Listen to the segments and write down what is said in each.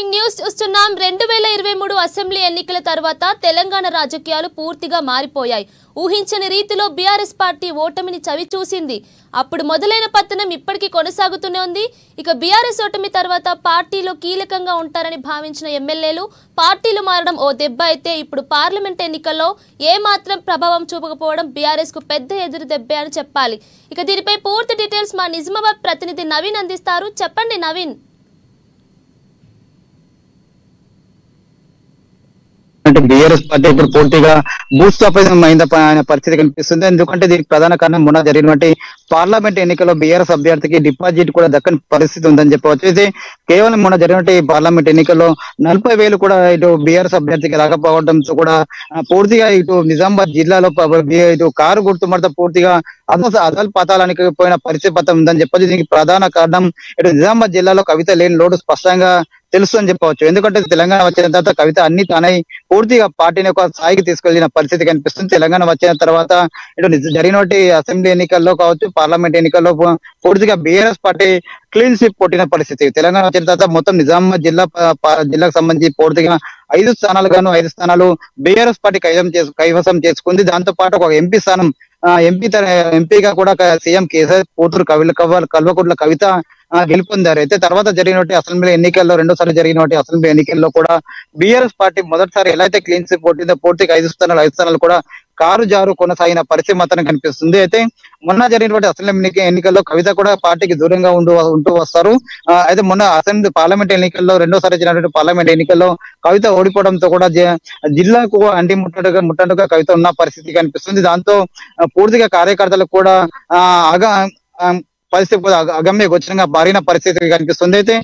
Breaking news చూస్తున్నాం. 2023 assembly ఎన్నికల తర్వాత తెలంగాణ రాజకీయాలు పూర్తిగా మారిపోయాయి. ఊహించని రీతిలో బీఆర్ఎస్ పార్టీ ఓటమిని చవి చూసింది. అప్పుడు మొదలైన పతనం ఇప్పటికీ కొనసాగుతూనే ఉంది. ఇక బీఆర్ఎస్ ఓటమి తర్వాత పార్టీలో కీలకంగా ఉంటారని భావించిన ఎమ్మెల్యేలు పార్టీలు మారడం ఓ దెబ్బ అయితే, ఇప్పుడు పార్లమెంట్ ఎన్నికల్లో ఏ మాత్రం ప్రభావం చూపకపోవడం బీఆర్ఎస్ కు పెద్ద ఎదురు దెబ్బే అని చెప్పాలి. ఇక దీనిపై పూర్తి డీటెయిల్స్ మా నిజామాబాద్ ప్రతినిధి నవీన్ అందిస్తారు. చెప్పండి నవీన్. అంటే బీఆర్ఎస్ పార్టీ ఇప్పుడు పూర్తిగా భూస్థాపితమైన పరిస్థితి కనిపిస్తుంది. ఎందుకంటే దీనికి ప్రధాన కారణం మొన్న జరిగినటువంటి పార్లమెంట్ ఎన్నికల్లో బీఆర్ఎస్ అభ్యర్థికి డిపాజిట్ కూడా దక్కని పరిస్థితి ఉందని చెప్పవచ్చు. అయితే కేవలం మొన్న జరిగినటువంటి పార్లమెంట్ ఎన్నికల్లో 40,000 కూడా ఇటు బీఆర్ఎస్ అభ్యర్థికి రాకపోవడంతో కూడా పూర్తిగా ఇటు నిజామాబాద్ జిల్లాలో ఇటు కారు గుర్తుమడత పూర్తిగా అదల్ పతాలానికి పోయిన పరిస్థితి ఉందని చెప్పొచ్చు. దీనికి ప్రధాన కారణం ఇటు నిజామాబాద్ జిల్లాలో కవిత లేని లోటు స్పష్టంగా తెలుసు అని చెప్పవచ్చు. ఎందుకంటే తెలంగాణ వచ్చిన తర్వాత కవిత అన్ని తానై పూర్తిగా పార్టీని ఒక స్థాయికి తీసుకెళ్లిన పరిస్థితి కనిపిస్తుంది. తెలంగాణ వచ్చిన తర్వాత ఇటు జరిగినటువంటి అసెంబ్లీ ఎన్నికల్లో కావచ్చు, పార్లమెంట్ ఎన్నికల్లో పూర్తిగా బీఆర్ఎస్ పార్టీ క్లీన్ స్వీప్ కొట్టిన పరిస్థితి. తెలంగాణ వచ్చిన తర్వాత మొత్తం నిజామాబాద్ జిల్లాకు సంబంధించి పూర్తిగా 5 స్థానాలు బీఆర్ఎస్ పార్టీ కైవసం చేసుకుంది. దాంతో పాటు ఒక ఎంపీ స్థానం ఎంపీగా కూడా సీఎం కేసీఆర్ కూతురు కల్వకుంట్ల కవిత గెలుపొందారు. అయితే తర్వాత జరిగినటువంటి అసెంబ్లీ ఎన్నికల్లో రెండోసారి జరిగినటువంటి అసెంబ్లీ ఎన్నికల్లో కూడా బీఆర్ఎస్ పార్టీ మొదటిసారి ఎలా అయితే క్లీన్ స్వీప్ కొట్టిందో పూర్తిగా 5 స్థానాలు కూడా కారు జారు కొనసాగిన పరిస్థితి మాత్రం కనిపిస్తుంది. అయితే మొన్న జరిగినటువంటి అసెంబ్లీ ఎన్నికల్లో కవిత కూడా పార్టీకి దూరంగా ఉంటూ వస్తారు. అయితే మొన్న పార్లమెంట్ ఎన్నికల్లో రెండోసారి జరిగినటువంటి పార్లమెంట్ ఎన్నికల్లో కవిత ఓడిపోవడంతో కూడా జిల్లాకు ముట్టడుగా కవిత ఉన్న పరిస్థితి కనిపిస్తుంది. దాంతో పూర్తిగా కార్యకర్తలకు కూడా పరిస్థితి అగమ్య గోచరంగా మారిన పరిస్థితి కనిపిస్తుంది. అయితే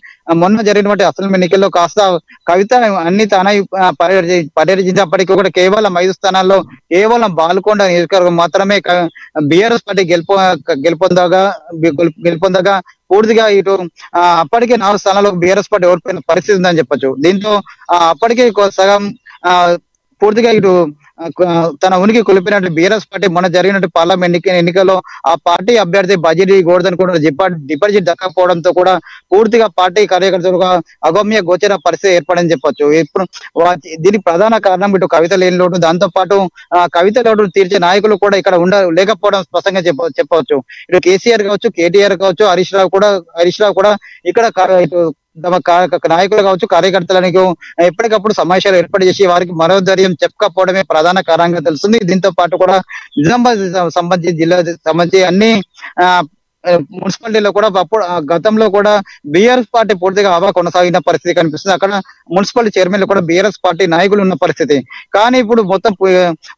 మొన్న జరిగినటువంటి అసెంబ్లీ ఎన్నికల్లో కాస్త కవిత అన్ని తానై పర్యటించినప్పటికీ కూడా కేవలం 5 స్థానాల్లో కేవలం బాల్కొండ నియోజకవర్గం మాత్రమే బీఆర్ఎస్ పార్టీ గెలుపొందగా పూర్తిగా ఇటు అప్పటికే 4 స్థానాల్లో బీఆర్ఎస్ పార్టీ ఓడిపోయిన పరిస్థితి ఉందని చెప్పొచ్చు. దీంతో అప్పటికే సగం పూర్తిగా ఇటు తన ఉనికి కొలిపినట్టు బీఆర్ఎస్ పార్టీ మొన్న జరిగినట్టు పార్లమెంట్ ఎన్నికల్లో ఆ పార్టీ అభ్యర్థి బజిరి గోవర్ధన్ కూడా డిపాజిట్ దక్కకపోవడంతో కూడా పూర్తిగా పార్టీ కార్యకర్తలుగా అగమ్య గోచర పరిస్థితి ఏర్పడని చెప్పొచ్చు. ఇప్పుడు దీనికి ప్రధాన కారణం ఇటు కవిత లేని లోటు, దాంతో పాటు కవిత లోటు తీర్చే నాయకులు కూడా ఇక్కడ లేకపోవడం స్పష్టంగా చెప్పవచ్చు. ఇటు కేసీఆర్ కావచ్చు, కేటీఆర్ కావచ్చు, హరీష్ రావు కూడా ఇక్కడ ఇటు తమ నాయకులు కావచ్చు, కార్యకర్తలకు ఎప్పటికప్పుడు సమావేశాలు ఏర్పాటు చేసి వారికి మనోధైర్యం చెప్పకపోవడమే ప్రధాన కారణంగా తెలుస్తుంది. దీంతో పాటు కూడా నిజామాబాద్ సంబంధించి అన్ని మున్సిపాలిటీలో కూడా గతంలో కూడా బీఆర్ఎస్ పార్టీ పూర్తిగా హవా కొనసాగిన పరిస్థితి కనిపిస్తుంది. అక్కడ మున్సిపాలిటీ చైర్మన్లు కూడా బీఆర్ఎస్ పార్టీ నాయకులు ఉన్న పరిస్థితి. కానీ ఇప్పుడు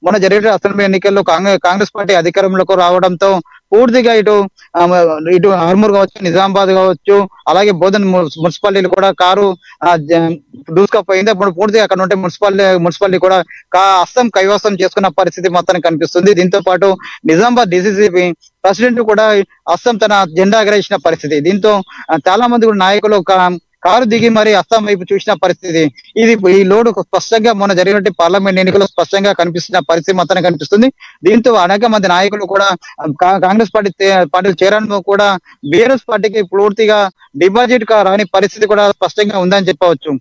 మొన్న జరిగిన అసెంబ్లీ ఎన్నికల్లో కాంగ్రెస్ పార్టీ అధికారంలోకి రావడంతో పూర్తిగా ఇటు ఆర్మూర్ కావచ్చు, నిజామాబాద్ కావచ్చు, అలాగే బోధన్ మున్సిపాలిటీలు కూడా కారు దూసుకపోయింది. అప్పుడు పూర్తిగా అక్కడ ఉంటే మున్సిపాలిటీ కూడా అస్సం కైవసం చేసుకున్న పరిస్థితి మొత్తం కనిపిస్తుంది. దీంతో పాటు నిజామాబాద్ డిసిసి ప్రెసిడెంట్ కూడా అస్సం తన జెండా ఎగరేసిన పరిస్థితి. దీంతో చాలా మంది కూడా నాయకులు కారు దిగి మరి అస్సాం వైపు చూసిన పరిస్థితి. ఈ లోడు స్పష్టంగా మొన్న జరిగినట్టు పార్లమెంట్ ఎన్నికల్లో స్పష్టంగా కనిపిస్తున్న పరిస్థితి మొత్తం కనిపిస్తుంది. దీంతో అనేక మంది నాయకులు కూడా కాంగ్రెస్ పార్టీ చేరడం కూడా బీఆర్ఎస్ పార్టీకి పూర్తిగా డిపాజిట్ రాని పరిస్థితి కూడా స్పష్టంగా ఉందని చెప్పవచ్చు.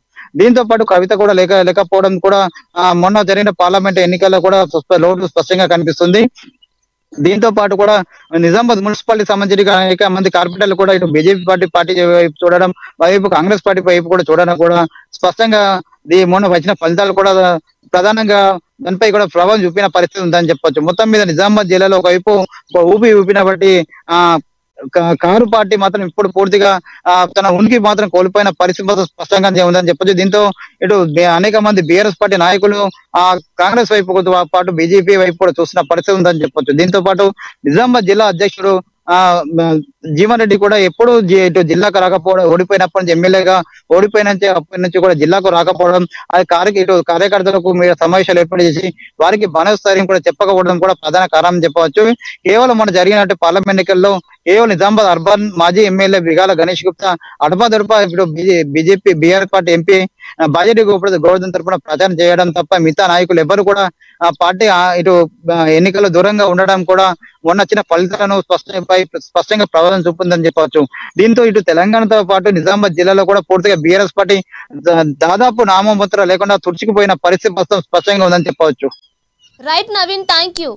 దీంతో పాటు కవిత కూడా లేకపోవడం కూడా మొన్న జరిగిన పార్లమెంట్ ఎన్నికల్లో కూడా లోటు స్పష్టంగా కనిపిస్తుంది. దీంతో పాటు కూడా నిజామాబాద్ మున్సిపాలిటీ సంబంధించిన అనేక మంది కార్పొరేటర్లు కూడా ఇటు బీజేపీ పార్టీ వైపు చూడడం, వైపు కాంగ్రెస్ పార్టీ వైపు కూడా చూడడం కూడా స్పష్టంగా మొన్న వచ్చిన ఫలితాలు కూడా ప్రధానంగా దానిపై కూడా ప్రభావం చూపిన పరిస్థితి ఉందని చెప్పొచ్చు. మొత్తం మీద నిజామాబాద్ జిల్లాలో ఒకవైపు ఊపిన బట్టి కారు పార్టీ మాత్రం ఇప్పుడు పూర్తిగా తన ఉనికి మాత్రం కోల్పోయిన పరిస్థితి మాత్రం స్పష్టంగా ఉందని చెప్పొచ్చు. దీంతో ఇటు అనేక మంది బీఆర్ఎస్ పార్టీ నాయకులు కాంగ్రెస్ వైపు పాటు బీజేపీ వైపు కూడా చూస్తున్న పరిస్థితి ఉందని చెప్పొచ్చు. దీంతో పాటు నిజామాబాద్ జిల్లా అధ్యక్షుడు జీవన్ రెడ్డి కూడా ఎప్పుడు ఇటు జిల్లాకు రాకపోవడం, ఓడిపోయినప్పటి నుంచి ఎమ్మెల్యేగా అప్పటి నుంచి కూడా జిల్లాకు రాకపోవడం, ఇటు కార్యకర్తలకు మీరు సమావేశాలు ఏర్పాటు చేసి వారికి మనోస్థైర్యం కూడా చెప్పకపోవడం కూడా ప్రధాన కారణం చెప్పవచ్చు. కేవలం మన జరిగినట్టు పార్లమెంట్ ఎన్నికల్లో కేవలం నిజామాబాద్ అర్బన్ మాజీ ఎమ్మెల్యే బిగాల గణేష్ గుప్తా అడపాదడపా ఇప్పుడు BJP BR party MP Bajireddy Govardhan తరఫున ప్రచారం చేయడం తప్ప మిగతా నాయకులు ఎవరు కూడా ఆ పార్టీ ఇటు ఎన్నికల్లో దూరంగా ఉండడం కూడా మొన్న వచ్చిన ఫలితాలను స్పష్టంగా ప్రభావం ప్రభావం చూపుందని చెప్పవచ్చు. దీంతో ఇటు తెలంగాణతో పాటు నిజామాబాద్ జిల్లాలో కూడా పూర్తిగా బీఆర్ఎస్ పార్టీ దాదాపు నామమాత్రం లేకుండా తుడుచుకుపోయిన పరిస్థితి ప్రస్తుతం స్పష్టంగా ఉందని చెప్పవచ్చు. Right Naveen, thank you.